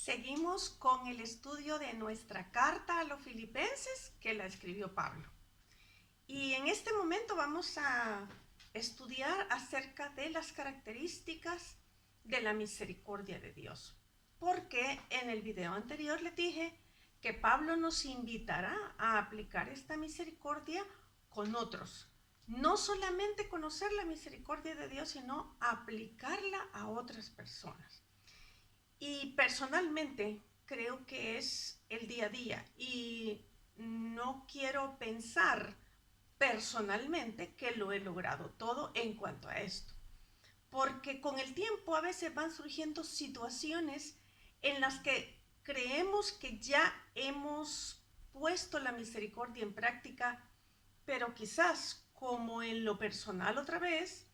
Seguimos con el estudio de nuestra carta a los filipenses que la escribió Pablo. Y en este momento vamos a estudiar acerca de las características de la misericordia de Dios. Porque en el video anterior les dije que Pablo nos invitará a aplicar esta misericordia con otros. No solamente conocer la misericordia de Dios, sino aplicarla a otras personas. Y personalmente creo que es el día a día y no quiero pensar personalmente que lo he logrado todo en cuanto a esto. Porque con el tiempo a veces van surgiendo situaciones en las que creemos que ya hemos puesto la misericordia en práctica, pero quizás como en lo personal otra vez,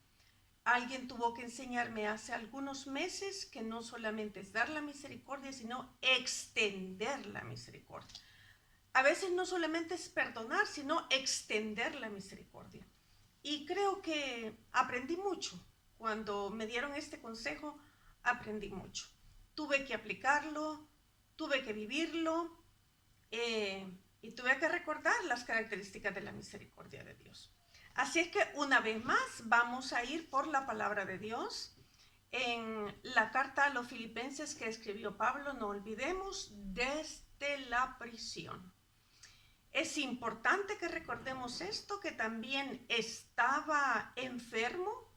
alguien tuvo que enseñarme hace algunos meses que no solamente es dar la misericordia, sino extender la misericordia. A veces no solamente es perdonar, sino extender la misericordia. Y creo que aprendí mucho. Cuando me dieron este consejo, aprendí mucho. Tuve que aplicarlo, tuve que vivirlo y tuve que recordar las características de la misericordia de Dios. Así es que una vez más vamos a ir por la palabra de Dios en la carta a los filipenses que escribió Pablo, no olvidemos, desde la prisión. Es importante que recordemos esto, que también estaba enfermo,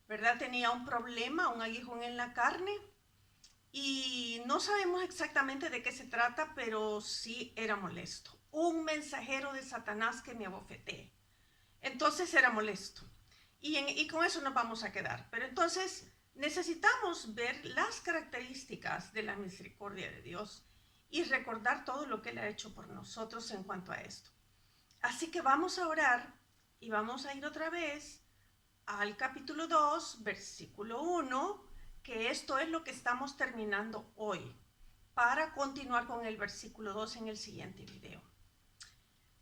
¿verdad? Tenía un problema, un aguijón en la carne, y no sabemos exactamente de qué se trata, pero sí era molesto. Un mensajero de Satanás que me abofeté. Entonces era molesto. Y con eso nos vamos a quedar. Pero entonces necesitamos ver las características de la misericordia de Dios y recordar todo lo que Él ha hecho por nosotros en cuanto a esto. Así que vamos a orar y vamos a ir otra vez al capítulo 2, versículo 1, que esto es lo que estamos terminando hoy, para continuar con el versículo 2 en el siguiente video.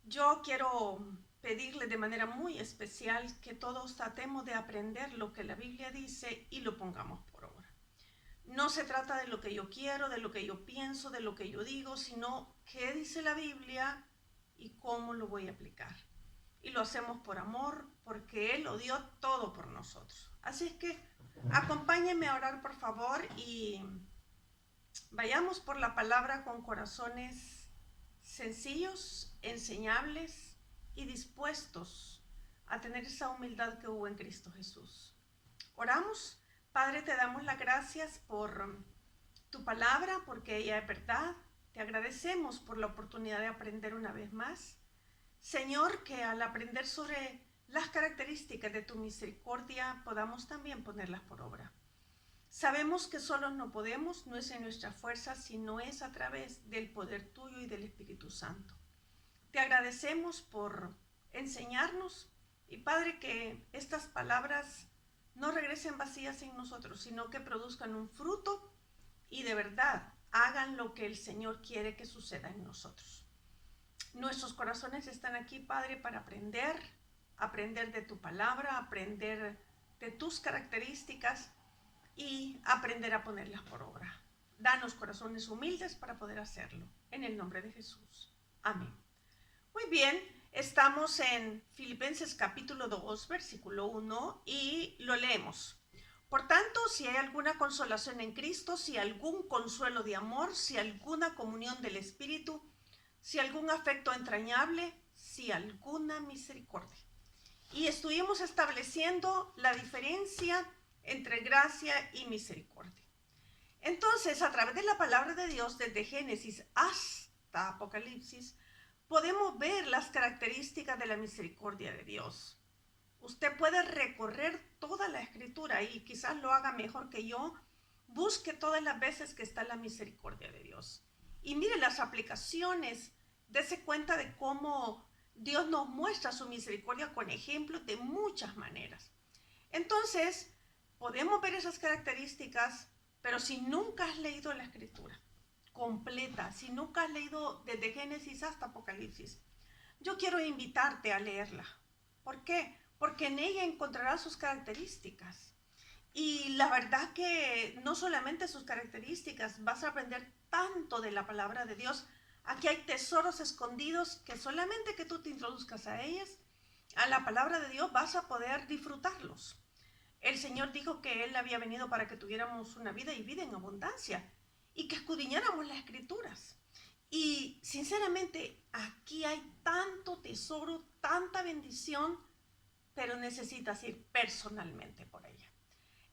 Yo quiero pedirle de manera muy especial que todos tratemos de aprender lo que la Biblia dice y lo pongamos por obra. No se trata de lo que yo quiero, de lo que yo pienso, de lo que yo digo, sino qué dice la Biblia y cómo lo voy a aplicar. Y lo hacemos por amor, porque Él lo dio todo por nosotros. Así es que acompáñenme a orar, por favor, y vayamos por la palabra con corazones sencillos, enseñables y dispuestos a tener esa humildad que hubo en Cristo Jesús. Oramos. Padre, te damos las gracias por tu palabra, porque ella es verdad. Te agradecemos por la oportunidad de aprender una vez más. Señor, que al aprender sobre las características de tu misericordia podamos también ponerlas por obra. Sabemos que solos no podemos, no es en nuestra fuerza, sino es a través del poder tuyo y del Espíritu Santo. Te agradecemos por enseñarnos y Padre, que estas palabras no regresen vacías en nosotros, sino que produzcan un fruto y de verdad hagan lo que el Señor quiere que suceda en nosotros. Nuestros corazones están aquí, Padre, para aprender de tu palabra, aprender de tus características y aprender a ponerlas por obra. Danos corazones humildes para poder hacerlo. En el nombre de Jesús. Amén. Muy bien, estamos en Filipenses capítulo 2, versículo 1 y lo leemos. Por tanto, si hay alguna consolación en Cristo, si algún consuelo de amor, si alguna comunión del Espíritu, si algún afecto entrañable, si alguna misericordia. Y estuvimos estableciendo la diferencia entre gracia y misericordia. Entonces, a través de la palabra de Dios, desde Génesis hasta Apocalipsis, podemos ver las características de la misericordia de Dios. Usted puede recorrer toda la escritura y quizás lo haga mejor que yo. Busque todas las veces que está la misericordia de Dios. Y mire las aplicaciones. Dese cuenta de cómo Dios nos muestra su misericordia con ejemplos de muchas maneras. Entonces, podemos ver esas características, pero si nunca has leído la escritura completa, si nunca has leído desde Génesis hasta Apocalipsis, yo quiero invitarte a leerla. ¿Por qué? Porque en ella encontrarás sus características. Y la verdad que no solamente sus características, vas a aprender tanto de la palabra de Dios. Aquí hay tesoros escondidos que solamente que tú te introduzcas a ellas, a la palabra de Dios, vas a poder disfrutarlos. El Señor dijo que Él había venido para que tuviéramos una vida y vida en abundancia y que escudriñáramos las escrituras. Y sinceramente, aquí hay tanto tesoro, tanta bendición, pero necesitas ir personalmente por ella.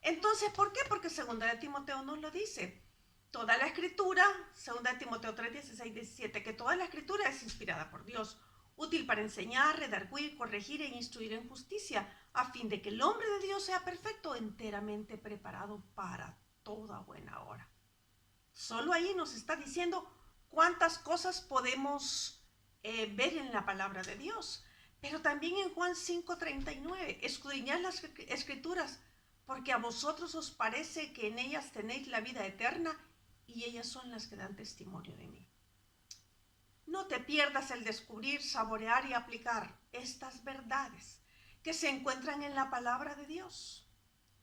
Entonces, ¿por qué? Porque 2 Timoteo nos lo dice. Toda la escritura, 2 Timoteo 3, 16, 17, que toda la escritura es inspirada por Dios, útil para enseñar, redarguir, corregir e instruir en justicia, a fin de que el hombre de Dios sea perfecto, enteramente preparado para toda buena obra. Solo ahí nos está diciendo cuántas cosas podemos ver en la palabra de Dios. Pero también en Juan 5:39, escudriñad las escrituras, porque a vosotros os parece que en ellas tenéis la vida eterna, y ellas son las que dan testimonio de mí. No te pierdas el descubrir, saborear y aplicar estas verdades que se encuentran en la palabra de Dios.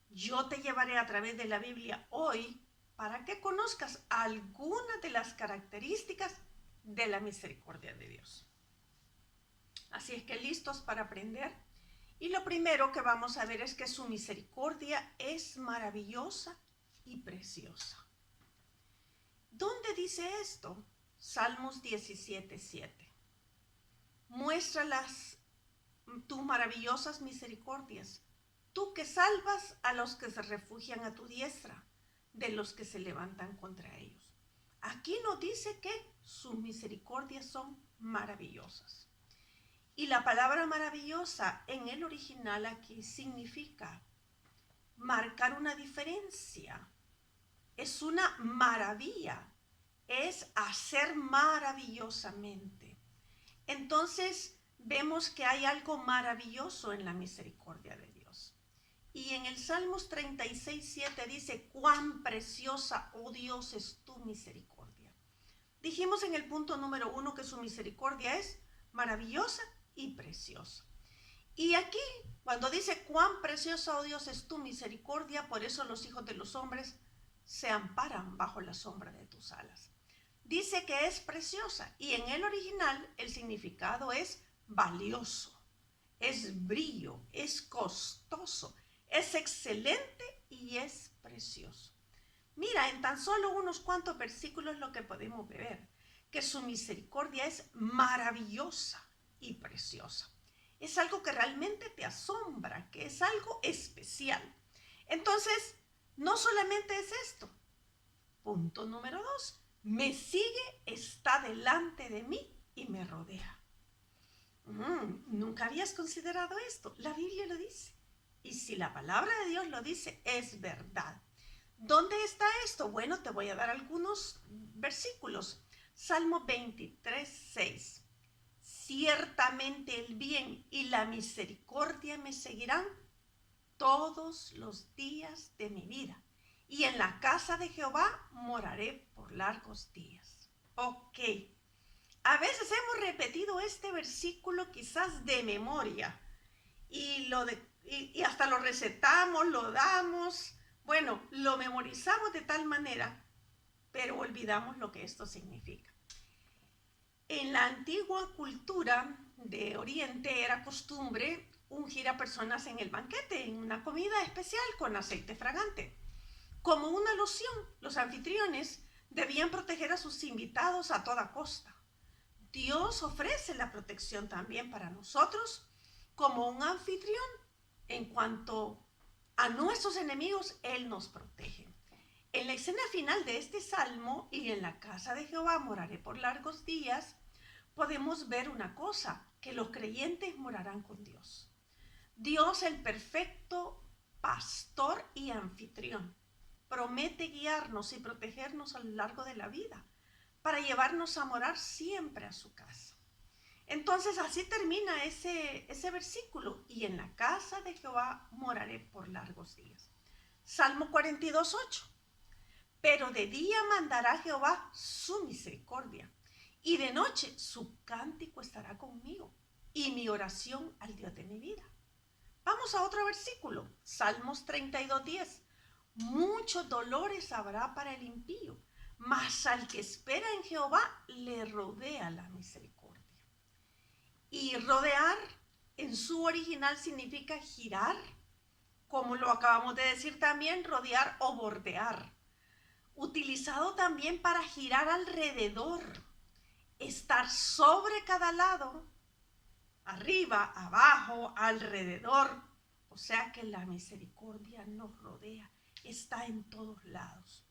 Yo te llevaré a través de la Biblia hoy para que conozcas algunas de las características de la misericordia de Dios. Así es que listos para aprender. Y lo primero que vamos a ver es que su misericordia es maravillosa y preciosa. ¿Dónde dice esto? Salmos 17:7. Muéstralas tus maravillosas misericordias, tú que salvas a los que se refugian a tu diestra, de los que se levantan contra ellos. Aquí nos dice que sus misericordias son maravillosas. Y la palabra maravillosa en el original aquí significa marcar una diferencia. Es una maravilla, es hacer maravillosamente. Entonces vemos que hay algo maravilloso en la misericordia de Dios. Y en el Salmos 36:7 dice, cuán preciosa, oh Dios, es tu misericordia. Dijimos en el punto número 1 que su misericordia es maravillosa y preciosa. Y aquí, cuando dice cuán preciosa, oh Dios, es tu misericordia, por eso los hijos de los hombres se amparan bajo la sombra de tus alas. Dice que es preciosa y en el original el significado es valioso, es brillo, es costoso, es excelente y es precioso. Mira, en tan solo unos cuantos versículos lo que podemos ver, que su misericordia es maravillosa y preciosa. Es algo que realmente te asombra, que es algo especial. Entonces, no solamente es esto. Punto número 2. Me sigue, está delante de mí y me rodea. Nunca habías considerado esto. La Biblia lo dice. Y si la palabra de Dios lo dice, es verdad. ¿Dónde está esto? Bueno, te voy a dar algunos versículos. Salmo 23:6. Ciertamente el bien y la misericordia me seguirán todos los días de mi vida, y en la casa de Jehová moraré por largos días. Ok, a veces hemos repetido este versículo quizás de memoria y hasta lo recetamos, lo damos, bueno, lo memorizamos de tal manera, pero olvidamos lo que esto significa. En la antigua cultura de Oriente era costumbre ungir a personas en el banquete, en una comida especial con aceite fragante. Como una loción, los anfitriones debían proteger a sus invitados a toda costa. Dios ofrece la protección también para nosotros como un anfitrión. En cuanto a nuestros enemigos, Él nos protege. En la escena final de este salmo, y en la casa de Jehová moraré por largos días, podemos ver una cosa, que los creyentes morarán con Dios. Dios, el perfecto pastor y anfitrión, promete guiarnos y protegernos a lo largo de la vida para llevarnos a morar siempre a su casa. Entonces así termina ese versículo, y en la casa de Jehová moraré por largos días. Salmo 42:8. Pero de día mandará Jehová su misericordia, y de noche su cántico estará conmigo, y mi oración al Dios de mi vida. Vamos a otro versículo, Salmos 32:10. Muchos dolores habrá para el impío, mas al que espera en Jehová le rodea la misericordia. Y rodear en su original significa girar, como lo acabamos de decir también, rodear o bordear. Utilizado también para girar alrededor, estar sobre cada lado, arriba, abajo, alrededor. O sea que la misericordia nos rodea, está en todos lados.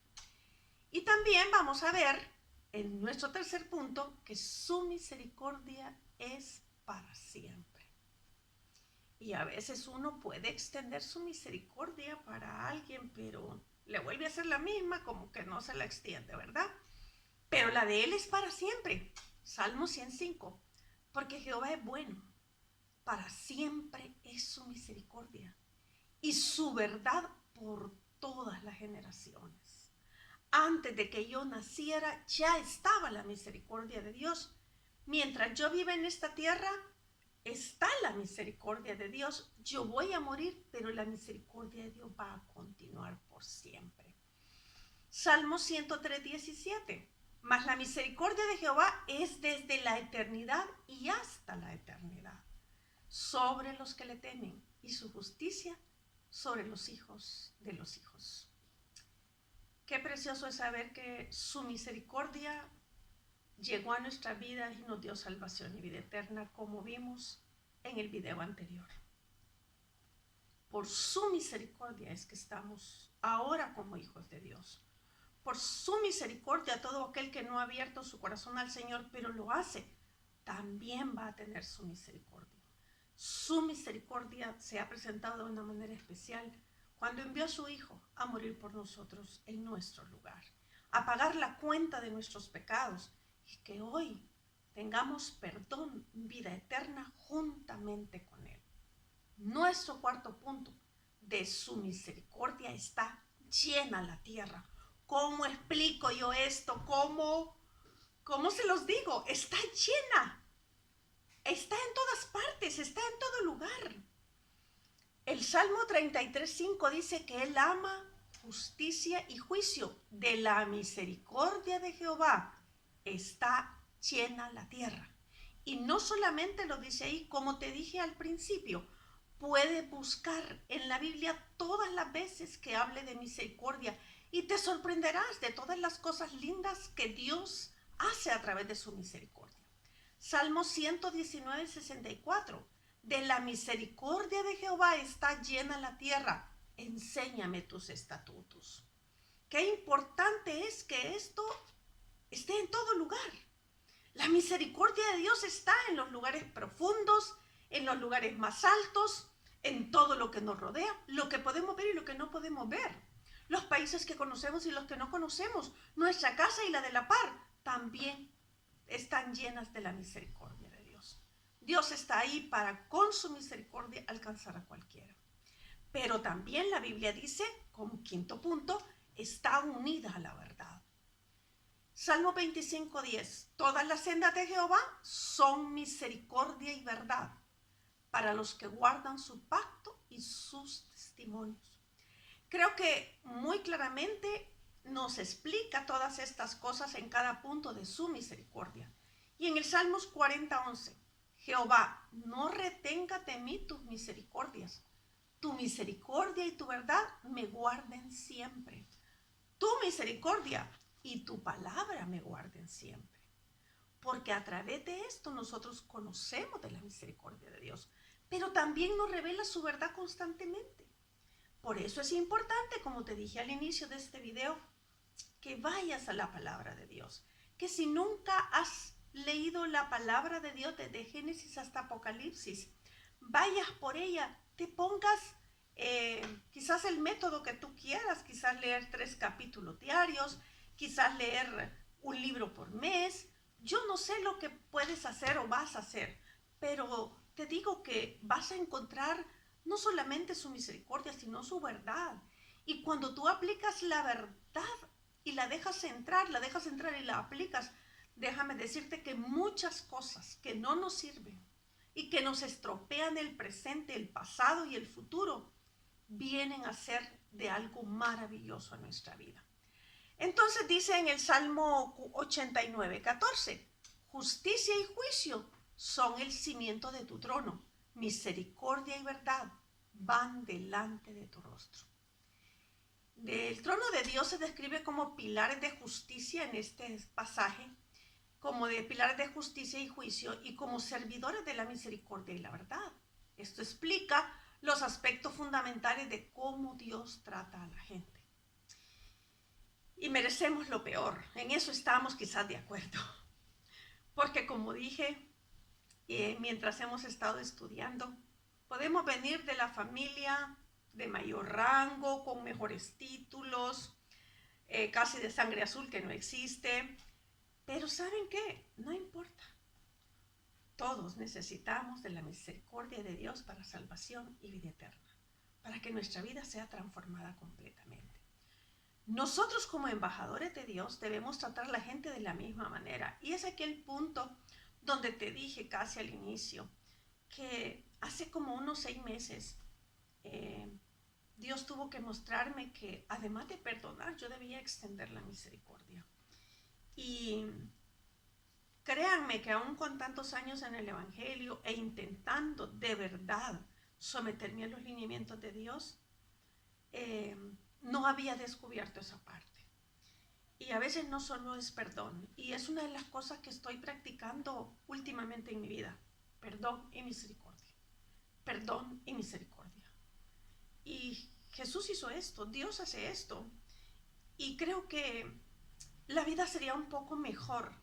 Y también vamos a ver en nuestro tercer punto que su misericordia es para siempre. Y a veces uno puede extender su misericordia para alguien, pero le vuelve a hacer la misma, como que no se la extiende, ¿verdad? Pero la de él es para siempre. Salmo 105. Porque Jehová es bueno, para siempre es su misericordia y su verdad por todas las generaciones. Antes de que yo naciera ya estaba la misericordia de Dios. Mientras yo viva en esta tierra, está la misericordia de Dios. Yo voy a morir, pero la misericordia de Dios va a continuar por siempre. Salmo 103:17. Mas la misericordia de Jehová es desde la eternidad y hasta la eternidad sobre los que le temen, y su justicia sobre los hijos de los hijos. Qué precioso es saber que su misericordia llegó a nuestra vida y nos dio salvación y vida eterna, como vimos en el video anterior. Por su misericordia es que estamos ahora como hijos de Dios. Por su misericordia, todo aquel que no ha abierto su corazón al Señor, pero lo hace, también va a tener su misericordia. Su misericordia se ha presentado de una manera especial cuando envió a su Hijo a morir por nosotros en nuestro lugar, a pagar la cuenta de nuestros pecados y que hoy tengamos perdón, vida eterna juntamente con Él. Nuestro cuarto punto, de su misericordia está llena la tierra. ¿Cómo explico yo esto? ¿Cómo se los digo? Está llena. Está en todas partes, está en todo lugar. El Salmo 33:5 dice que Él ama justicia y juicio. De la misericordia de Jehová está llena la tierra. Y no solamente lo dice ahí, como te dije al principio, puedes buscar en la Biblia todas las veces que hable de misericordia y te sorprenderás de todas las cosas lindas que Dios hace a través de su misericordia. Salmo 119:64. De la misericordia de Jehová está llena la tierra. Enséñame tus estatutos. Qué importante es que esto esté en todo lugar. La misericordia de Dios está en los lugares profundos, en los lugares más altos, en todo lo que nos rodea, lo que podemos ver y lo que no podemos ver. Los países que conocemos y los que no conocemos, nuestra casa y la de la par, también están llenas de la misericordia de Dios. Dios está ahí para con su misericordia alcanzar a cualquiera. Pero también la Biblia dice, como quinto punto, está unida a la verdad. Salmo 25:10. Todas las sendas de Jehová son misericordia y verdad para los que guardan su pacto y sus testimonios. Creo que muy claramente nos explica todas estas cosas en cada punto de su misericordia. Y en el Salmos 40:11, Jehová, no retenga de mí tus misericordias. Tu misericordia y tu verdad me guarden siempre. Tu misericordia y tu palabra me guarden siempre. Porque a través de esto nosotros conocemos de la misericordia de Dios, pero también nos revela su verdad constantemente. Por eso es importante, como te dije al inicio de este video, que vayas a la palabra de Dios. Que si nunca has leído la palabra de Dios desde Génesis hasta Apocalipsis, vayas por ella, te pongas quizás el método que tú quieras, quizás leer 3 capítulos diarios, quizás leer un libro por mes. Yo no sé lo que puedes hacer o vas a hacer, pero te digo que vas a encontrar no solamente su misericordia, sino su verdad. Y cuando tú aplicas la verdad y la dejas entrar y la aplicas, déjame decirte que muchas cosas que no nos sirven y que nos estropean el presente, el pasado y el futuro, vienen a ser de algo maravilloso en nuestra vida. Entonces dice en el Salmo 89, 14, justicia y juicio son el cimiento de tu trono, misericordia y verdad van delante de tu rostro. El trono de Dios se describe como pilares de justicia en este pasaje, como de pilares de justicia y juicio y como servidores de la misericordia y la verdad. Esto explica los aspectos fundamentales de cómo Dios trata a la gente. Y merecemos lo peor, en eso estamos quizás de acuerdo. Porque como dije, mientras hemos estado estudiando, podemos venir de la familia de mayor rango, con mejores títulos, casi de sangre azul que no existe. Pero ¿saben qué? No importa. Todos necesitamos de la misericordia de Dios para salvación y vida eterna, para que nuestra vida sea transformada completamente. Nosotros como embajadores de Dios debemos tratar a la gente de la misma manera. Y es aquí el punto donde te dije casi al inicio, que hace como unos 6 meses Dios tuvo que mostrarme que además de perdonar, yo debía extender la misericordia. Y créanme que aún con tantos años en el Evangelio e intentando de verdad someterme a los lineamientos de Dios, no había descubierto esa parte. Y a veces no solo es perdón, y es una de las cosas que estoy practicando últimamente en mi vida. Perdón y misericordia. Perdón y misericordia. Y Jesús hizo esto, Dios hace esto. Y creo que la vida sería un poco mejor.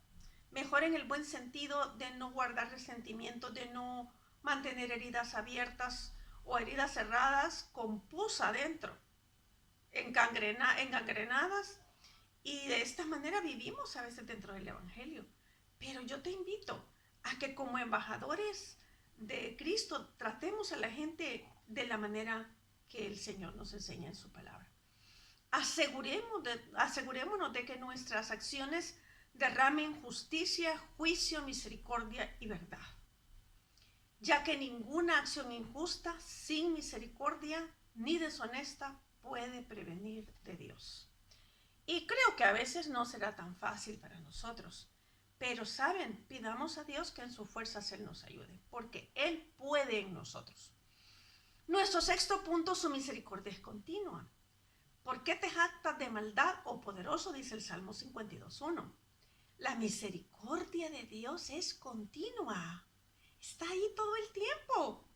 Mejor en el buen sentido de no guardar resentimiento, de no mantener heridas abiertas o heridas cerradas con pus adentro, engangrenadas. Y de esta manera vivimos a veces dentro del Evangelio. Pero yo te invito a que como embajadores de Cristo tratemos a la gente de la manera que el Señor nos enseña en su palabra. Asegurémonos de que nuestras acciones derramen justicia, juicio, misericordia y verdad. Ya que ninguna acción injusta, sin misericordia ni deshonesta puede prevenir de Dios. Y creo que a veces no será tan fácil para nosotros. Pero saben, pidamos a Dios que en sus fuerzas Él nos ayude, porque Él puede en nosotros. Nuestro sexto punto, su misericordia es continua. ¿Por qué te jactas de maldad, oh poderoso? Dice el Salmo 52:1. La misericordia de Dios es continua. Está ahí todo el tiempo.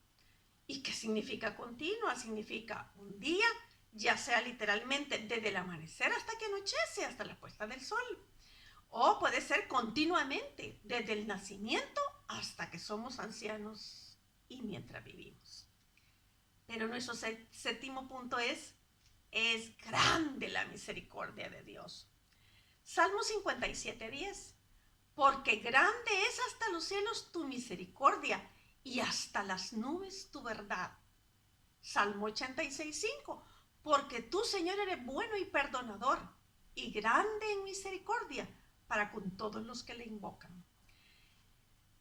¿Y qué significa continua? Significa un día, ya sea literalmente desde el amanecer hasta que anochece, hasta la puesta del sol. O puede ser continuamente, desde el nacimiento hasta que somos ancianos y mientras vivimos. Pero nuestro séptimo punto es grande la misericordia de Dios. Salmo 57:10. Porque grande es hasta los cielos tu misericordia y hasta las nubes tu verdad. Salmo 86:5. Porque tú, Señor, eres bueno y perdonador y grande en misericordia para con todos los que le invocan.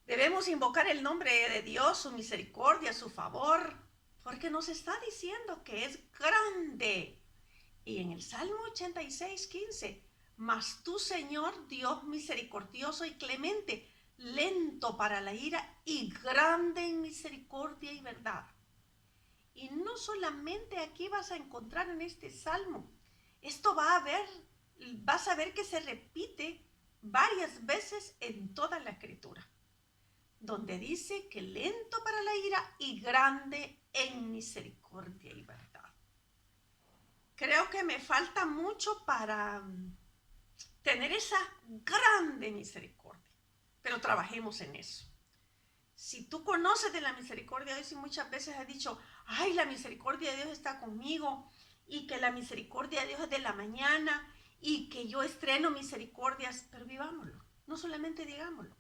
Debemos invocar el nombre de Dios, su misericordia, su favor, porque nos está diciendo que es grande. Y en el Salmo 86:15, mas tú, Señor, Dios misericordioso y clemente, lento para la ira y grande en misericordia y verdad. Y no solamente aquí vas a encontrar en este salmo, esto vas a ver que se repite varias veces en toda la escritura, donde dice que lento para la ira y grande en misericordia y verdad. Creo que me falta mucho para tener esa grande misericordia, pero trabajemos en eso. Si tú conoces de la misericordia de Dios y muchas veces has dicho, ay, la misericordia de Dios está conmigo y que la misericordia de Dios es de la mañana y que yo estreno misericordias, pero vivámoslo, no solamente digámoslo.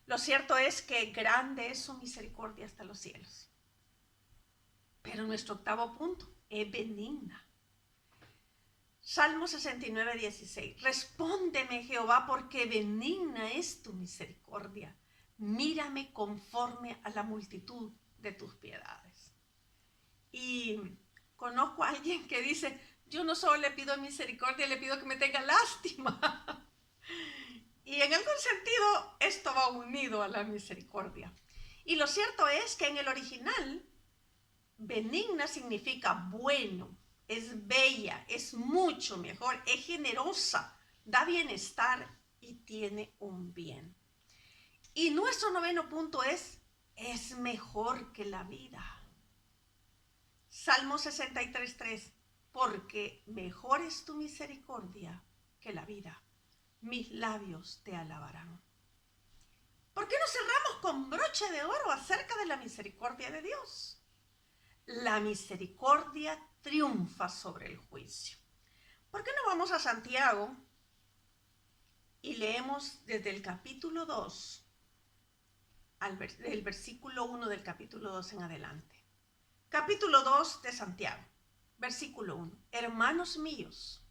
Lo cierto es que grande es su misericordia hasta los cielos. Pero nuestro octavo punto es benigna. Salmo 69:16. Respóndeme, Jehová, porque benigna es tu misericordia. Mírame conforme a la multitud de tus piedades. Y conozco a alguien que dice, yo no solo le pido misericordia, le pido que me tenga lástima. Y en algún sentido esto va unido a la misericordia. Y lo cierto es que en el original, benigna significa bueno, es bella, es mucho mejor, es generosa, da bienestar y tiene un bien. Y nuestro noveno punto es mejor que la vida. Salmo 63:3, porque mejor es tu misericordia que la vida. Mis labios te alabarán. ¿Por qué no cerramos con broche de oro acerca de la misericordia de Dios? La misericordia triunfa sobre el juicio. ¿Por qué no vamos a Santiago y leemos desde el capítulo 2, el versículo 1 del capítulo 2 en adelante? Capítulo 2 de Santiago, versículo 1. Hermanos míos,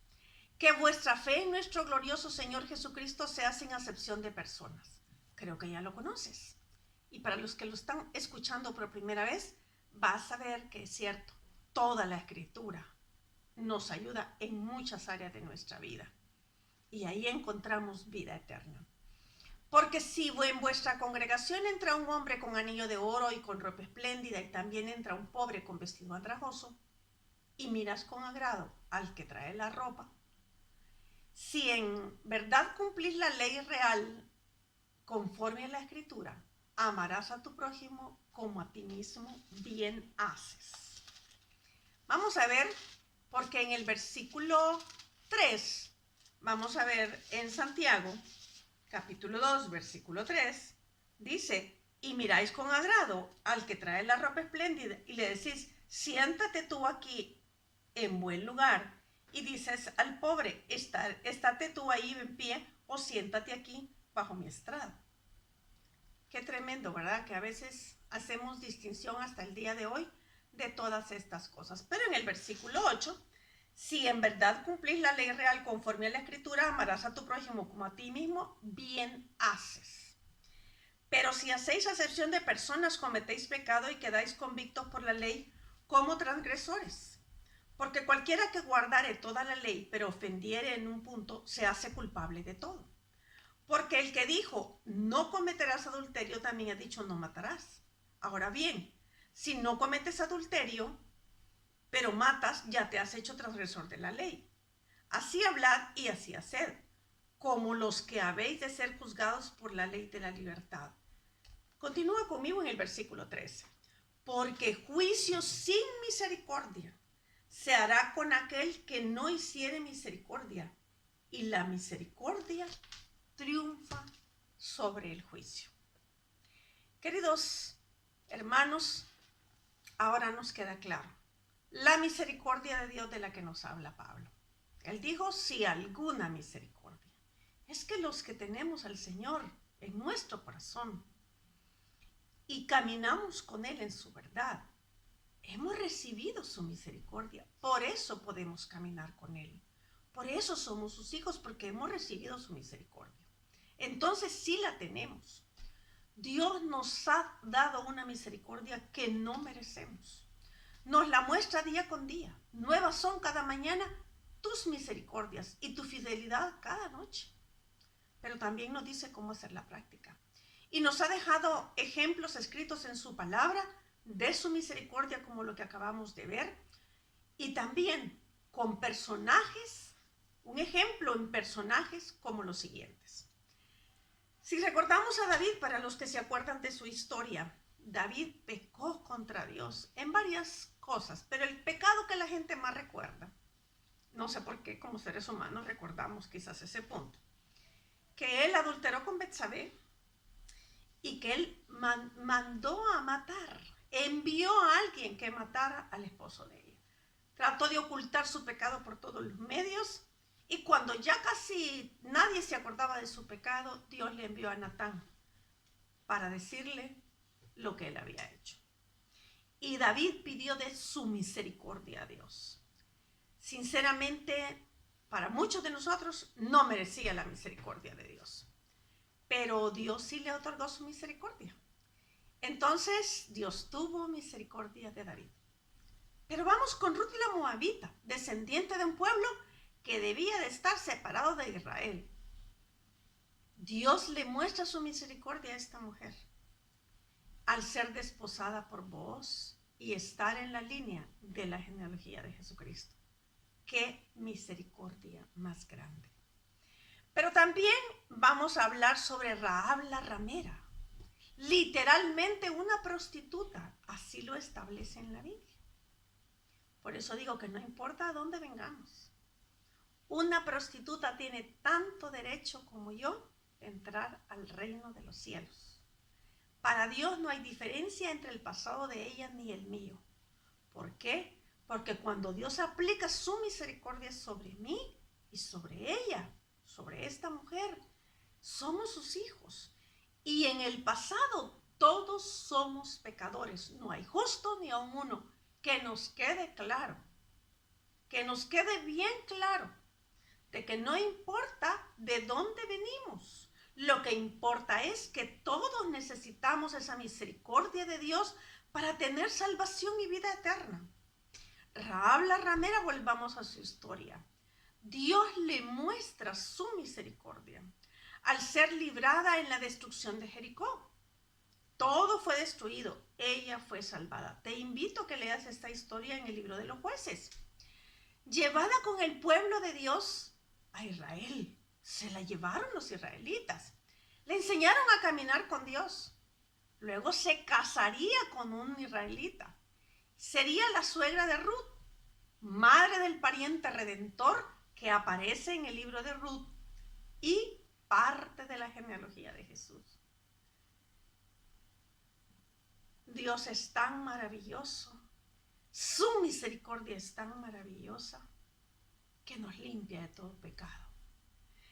que vuestra fe en nuestro glorioso Señor Jesucristo sea sin acepción de personas. Creo que ya lo conoces. Y para los que lo están escuchando por primera vez, vas a ver que es cierto. Toda la Escritura nos ayuda en muchas áreas de nuestra vida. Y ahí encontramos vida eterna. Porque si en vuestra congregación entra un hombre con anillo de oro y con ropa espléndida, y también entra un pobre con vestido andrajoso, y miras con agrado al que trae la ropa, si en verdad cumplís la ley real conforme a la Escritura, amarás a tu prójimo como a ti mismo, bien haces. Vamos a ver, porque en el versículo 3, vamos a ver en Santiago, capítulo 2, versículo 3, dice, y miráis con agrado al que trae la ropa espléndida y le decís, siéntate tú aquí en buen lugar. Y dices al pobre, estate tú ahí en pie o siéntate aquí bajo mi estrado. Qué tremendo, ¿verdad? Que a veces hacemos distinción hasta el día de hoy de todas estas cosas. Pero en el versículo 8, si en verdad cumplís la ley real conforme a la Escritura, amarás a tu prójimo como a ti mismo, bien haces. Pero si hacéis acepción de personas, cometéis pecado y quedáis convictos por la ley como transgresores. Porque cualquiera que guardare toda la ley, pero ofendiere en un punto, se hace culpable de todo. Porque el que dijo, no cometerás adulterio, también ha dicho, no matarás. Ahora bien, si no cometes adulterio, pero matas, ya te has hecho transgresor de la ley. Así hablad y así haced, como los que habéis de ser juzgados por la ley de la libertad. Continúa conmigo en el versículo 13. Porque juicio sin misericordia se hará con aquel que no hiciere misericordia, y la misericordia triunfa sobre el juicio. Queridos hermanos, ahora nos queda claro la misericordia de Dios de la que nos habla Pablo. Él dijo, si alguna misericordia. Es que los que tenemos al Señor en nuestro corazón y caminamos con Él en su verdad, hemos recibido su misericordia. Por eso podemos caminar con Él. Por eso somos sus hijos, porque hemos recibido su misericordia. Entonces sí la tenemos. Dios nos ha dado una misericordia que no merecemos. Nos la muestra día con día. Nuevas son cada mañana tus misericordias y tu fidelidad cada noche. Pero también nos dice cómo hacer la práctica. Y nos ha dejado ejemplos escritos en su palabra de su misericordia, como lo que acabamos de ver. Y también con personajes, un ejemplo en personajes como los siguientes. Si recordamos a David, para los que se acuerdan de su historia, David pecó contra Dios en varias cosas, pero el pecado que la gente más recuerda, no sé por qué como seres humanos recordamos quizás ese punto, que él adulteró con Betsabé y que él mandó a matar, envió a alguien que matara al esposo de ella. Trató de ocultar su pecado por todos los medios. Y cuando ya casi nadie se acordaba de su pecado, Dios le envió a Natán para decirle lo que él había hecho. Y David pidió de su misericordia a Dios. Sinceramente, para muchos de nosotros no merecía la misericordia de Dios. Pero Dios sí le otorgó su misericordia. Entonces Dios tuvo misericordia de David. Pero vamos con Ruth la Moabita, descendiente de un pueblo que debía de estar separado de Israel. Dios le muestra su misericordia a esta mujer al ser desposada por Booz y estar en la línea de la genealogía de Jesucristo. ¡Qué misericordia más grande! Pero también vamos a hablar sobre Rahab la ramera, literalmente una prostituta, así lo establece en la Biblia. Por eso digo que no importa a dónde vengamos, una prostituta tiene tanto derecho como yo de entrar al reino de los cielos. Para Dios no hay diferencia entre el pasado de ella ni el mío. ¿Por qué? Porque cuando Dios aplica su misericordia sobre mí y sobre ella, sobre esta mujer, somos sus hijos. Y en el pasado todos somos pecadores. No hay justo ni aun uno. Que nos quede claro, que nos quede bien claro, de que no importa de dónde venimos. Lo que importa es que todos necesitamos esa misericordia de Dios para tener salvación y vida eterna. Rahab la ramera, volvamos a su historia. Dios le muestra su misericordia al ser librada en la destrucción de Jericó. Todo fue destruido, ella fue salvada. Te invito a que leas esta historia en el libro de los Jueces. Llevada con el pueblo de Dios a Israel, se la llevaron los israelitas. Le enseñaron a caminar con Dios. Luego se casaría con un israelita. Sería la suegra de Ruth, madre del pariente redentor que aparece en el libro de Ruth y parte de la genealogía de Jesús. Dios es tan maravilloso, su misericordia es tan maravillosa que nos limpia de todo pecado.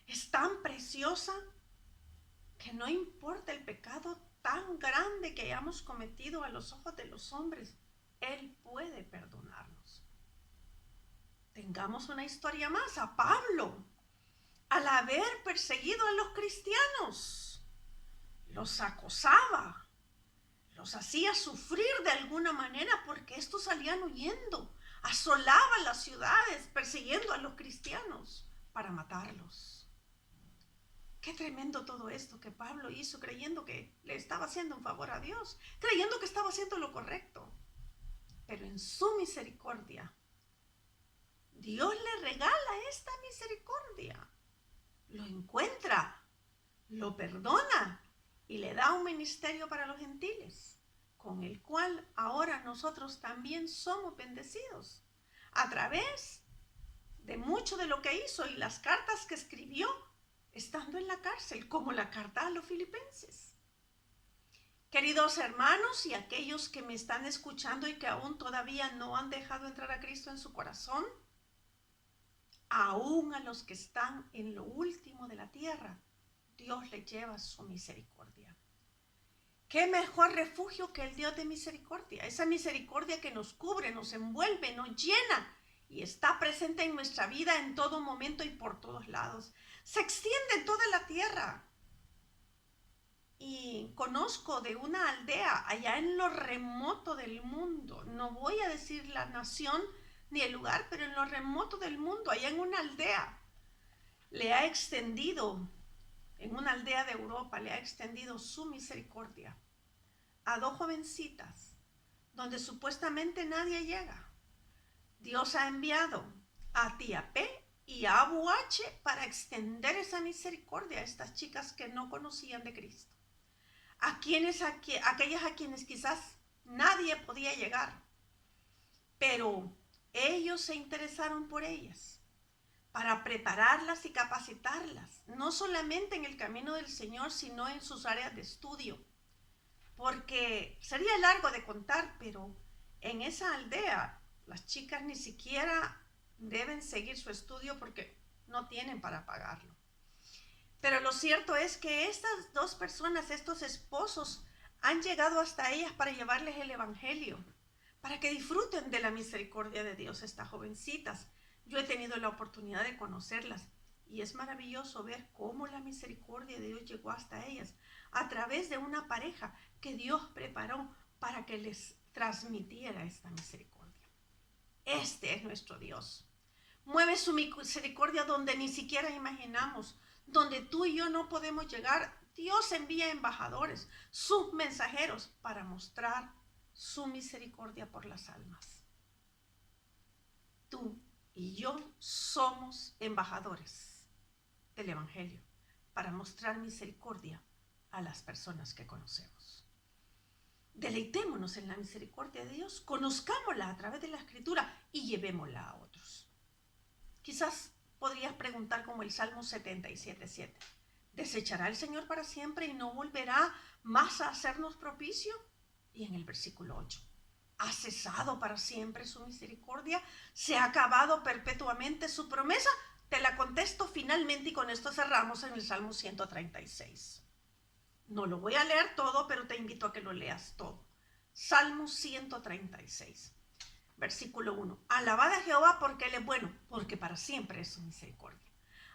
Es tan preciosa que no importa el pecado tan grande que hayamos cometido a los ojos de los hombres, Él puede perdonarnos. Tengamos una historia más, a Pablo, al haber perseguido a los cristianos, los acosaba, los hacía sufrir de alguna manera porque estos salían huyendo, asolaban las ciudades persiguiendo a los cristianos para matarlos. Qué tremendo todo esto que Pablo hizo creyendo que le estaba haciendo un favor a Dios, creyendo que estaba haciendo lo correcto. Pero en su misericordia, Dios le regala esta misericordia. Lo encuentra, lo perdona y le da un ministerio para los gentiles, con el cual ahora nosotros también somos bendecidos a través de mucho de lo que hizo y las cartas que escribió estando en la cárcel, como la carta a los filipenses. Queridos hermanos y aquellos que me están escuchando y que aún todavía no han dejado entrar a Cristo en su corazón, aún a los que están en lo último de la tierra, Dios les lleva su misericordia. ¿Qué mejor refugio que el Dios de misericordia? Esa misericordia que nos cubre, nos envuelve, nos llena y está presente en nuestra vida en todo momento y por todos lados. Se extiende en toda la tierra. Y conozco de una aldea allá en lo remoto del mundo, no voy a decir la nación ni el lugar, pero en lo remoto del mundo, allá en una aldea, le ha extendido, en una aldea de Europa, le ha extendido su misericordia a dos jovencitas, donde supuestamente nadie llega. Dios ha enviado a tía P y a Abu H para extender esa misericordia a estas chicas que no conocían de Cristo. Aquellas a quienes quizás nadie podía llegar, pero ellos se interesaron por ellas para prepararlas y capacitarlas, no solamente en el camino del Señor, sino en sus áreas de estudio, porque sería largo de contar, pero en esa aldea las chicas ni siquiera deben seguir su estudio porque no tienen para pagarlo. Pero lo cierto es que estas dos personas, estos esposos, han llegado hasta ellas para llevarles el evangelio, para que disfruten de la misericordia de Dios, estas jovencitas. Yo he tenido la oportunidad de conocerlas y es maravilloso ver cómo la misericordia de Dios llegó hasta ellas a través de una pareja que Dios preparó para que les transmitiera esta misericordia. Este es nuestro Dios. Mueve su misericordia donde ni siquiera imaginamos, donde tú y yo no podemos llegar. Dios envía embajadores, sus mensajeros, para mostrar su misericordia por las almas. Tú y yo somos embajadores del Evangelio para mostrar misericordia a las personas que conocemos. Deleitémonos en la misericordia de Dios, conozcámosla a través de la Escritura y llevémosla a otros. Quizás podrías preguntar como el Salmo 77:7. ¿Desechará el Señor para siempre y no volverá más a hacernos propicio? Y en el versículo 8. ¿Ha cesado para siempre su misericordia? ¿Se ha acabado perpetuamente su promesa? Te la contesto finalmente y con esto cerramos en el Salmo 136. No lo voy a leer todo, pero te invito a que lo leas todo. Salmo 136, versículo 1. Alabad a Jehová porque Él es bueno, porque para siempre es su misericordia.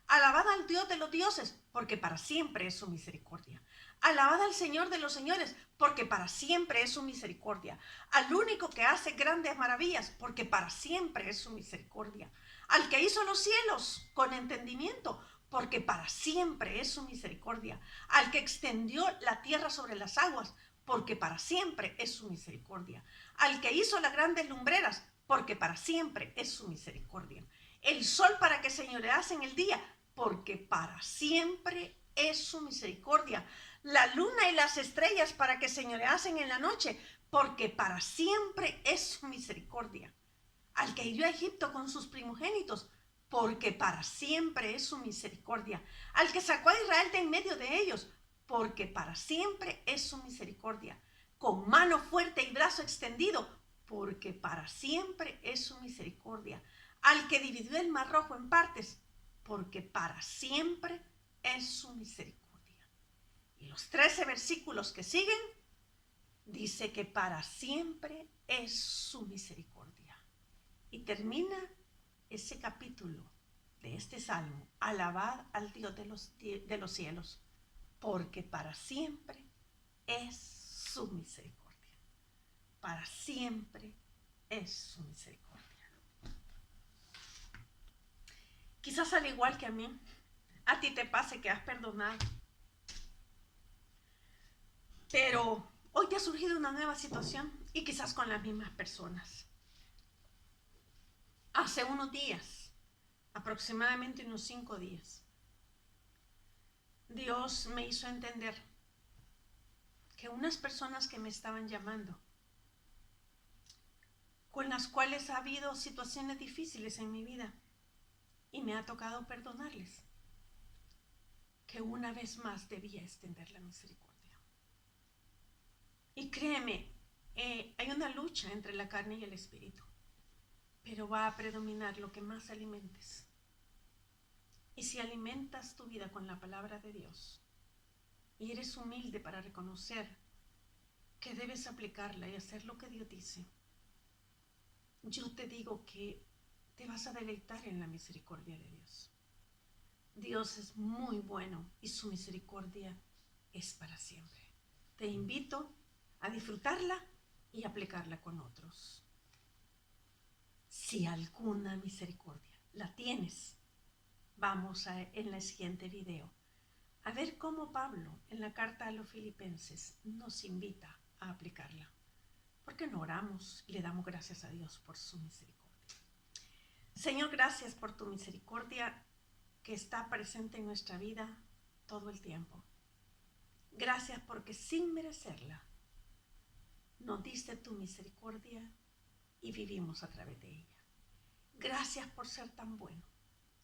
Alabad al Dios de los dioses, porque para siempre es su misericordia. Alabad al Señor de los señores, porque para siempre es su misericordia. Al único que hace grandes maravillas, porque para siempre es su misericordia. Al que hizo los cielos con entendimiento, porque para siempre es su misericordia. Al que extendió la tierra sobre las aguas, porque para siempre es su misericordia. Al que hizo las grandes lumbreras, porque para siempre es su misericordia. El sol para que señorease en el día, porque para siempre es su misericordia. La luna y las estrellas para que señoreasen en la noche, porque para siempre es su misericordia. Al que hirió a Egipto con sus primogénitos, porque para siempre es su misericordia. Al que sacó a Israel de en medio de ellos, porque para siempre es su misericordia. Con mano fuerte y brazo extendido, porque para siempre es su misericordia. Al que dividió el mar rojo en partes, porque para siempre es su misericordia. Y los 13 versículos que siguen, dice que para siempre es su misericordia. Y termina ese capítulo de este salmo: alabad al Dios de los cielos, porque para siempre es su misericordia. Para siempre es su misericordia. Quizás al igual que a mí, a ti te pase que has perdonado, pero hoy te ha surgido una nueva situación y quizás con las mismas personas. Hace unos días, aproximadamente unos 5 días, Dios me hizo entender que unas personas que me estaban llamando, con las cuales ha habido situaciones difíciles en mi vida y me ha tocado perdonarles, que una vez más debía extender la misericordia. Y créeme, hay una lucha entre la carne y el espíritu, pero va a predominar lo que más alimentes. Y si alimentas tu vida con la palabra de Dios y eres humilde para reconocer que debes aplicarla y hacer lo que Dios dice, yo te digo que te vas a deleitar en la misericordia de Dios. Dios es muy bueno y su misericordia es para siempre. Te invito a disfrutarla y aplicarla con otros. Si alguna misericordia la tienes, vamos en el siguiente video a ver cómo Pablo en la carta a los Filipenses nos invita a aplicarla. ¿Por qué no oramos y le damos gracias a Dios por su misericordia? Señor, gracias por tu misericordia que está presente en nuestra vida todo el tiempo. Gracias porque sin merecerla nos diste tu misericordia y vivimos a través de ella. Gracias por ser tan bueno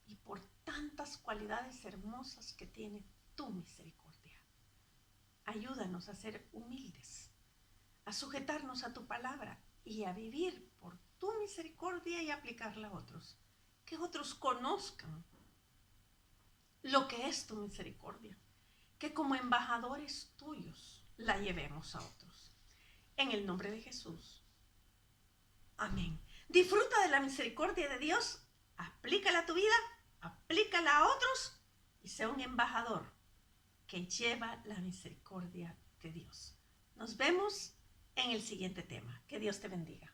y por tantas cualidades hermosas que tiene tu misericordia. Ayúdanos a ser humildes, a sujetarnos a tu palabra y a vivir por tu misericordia y aplicarla a otros. Que otros conozcan lo que es tu misericordia. Que como embajadores tuyos la llevemos a otros. En el nombre de Jesús. Amén. Disfruta de la misericordia de Dios, aplícala a tu vida, aplícala a otros y sea un embajador que lleva la misericordia de Dios. Nos vemos en el siguiente tema. Que Dios te bendiga.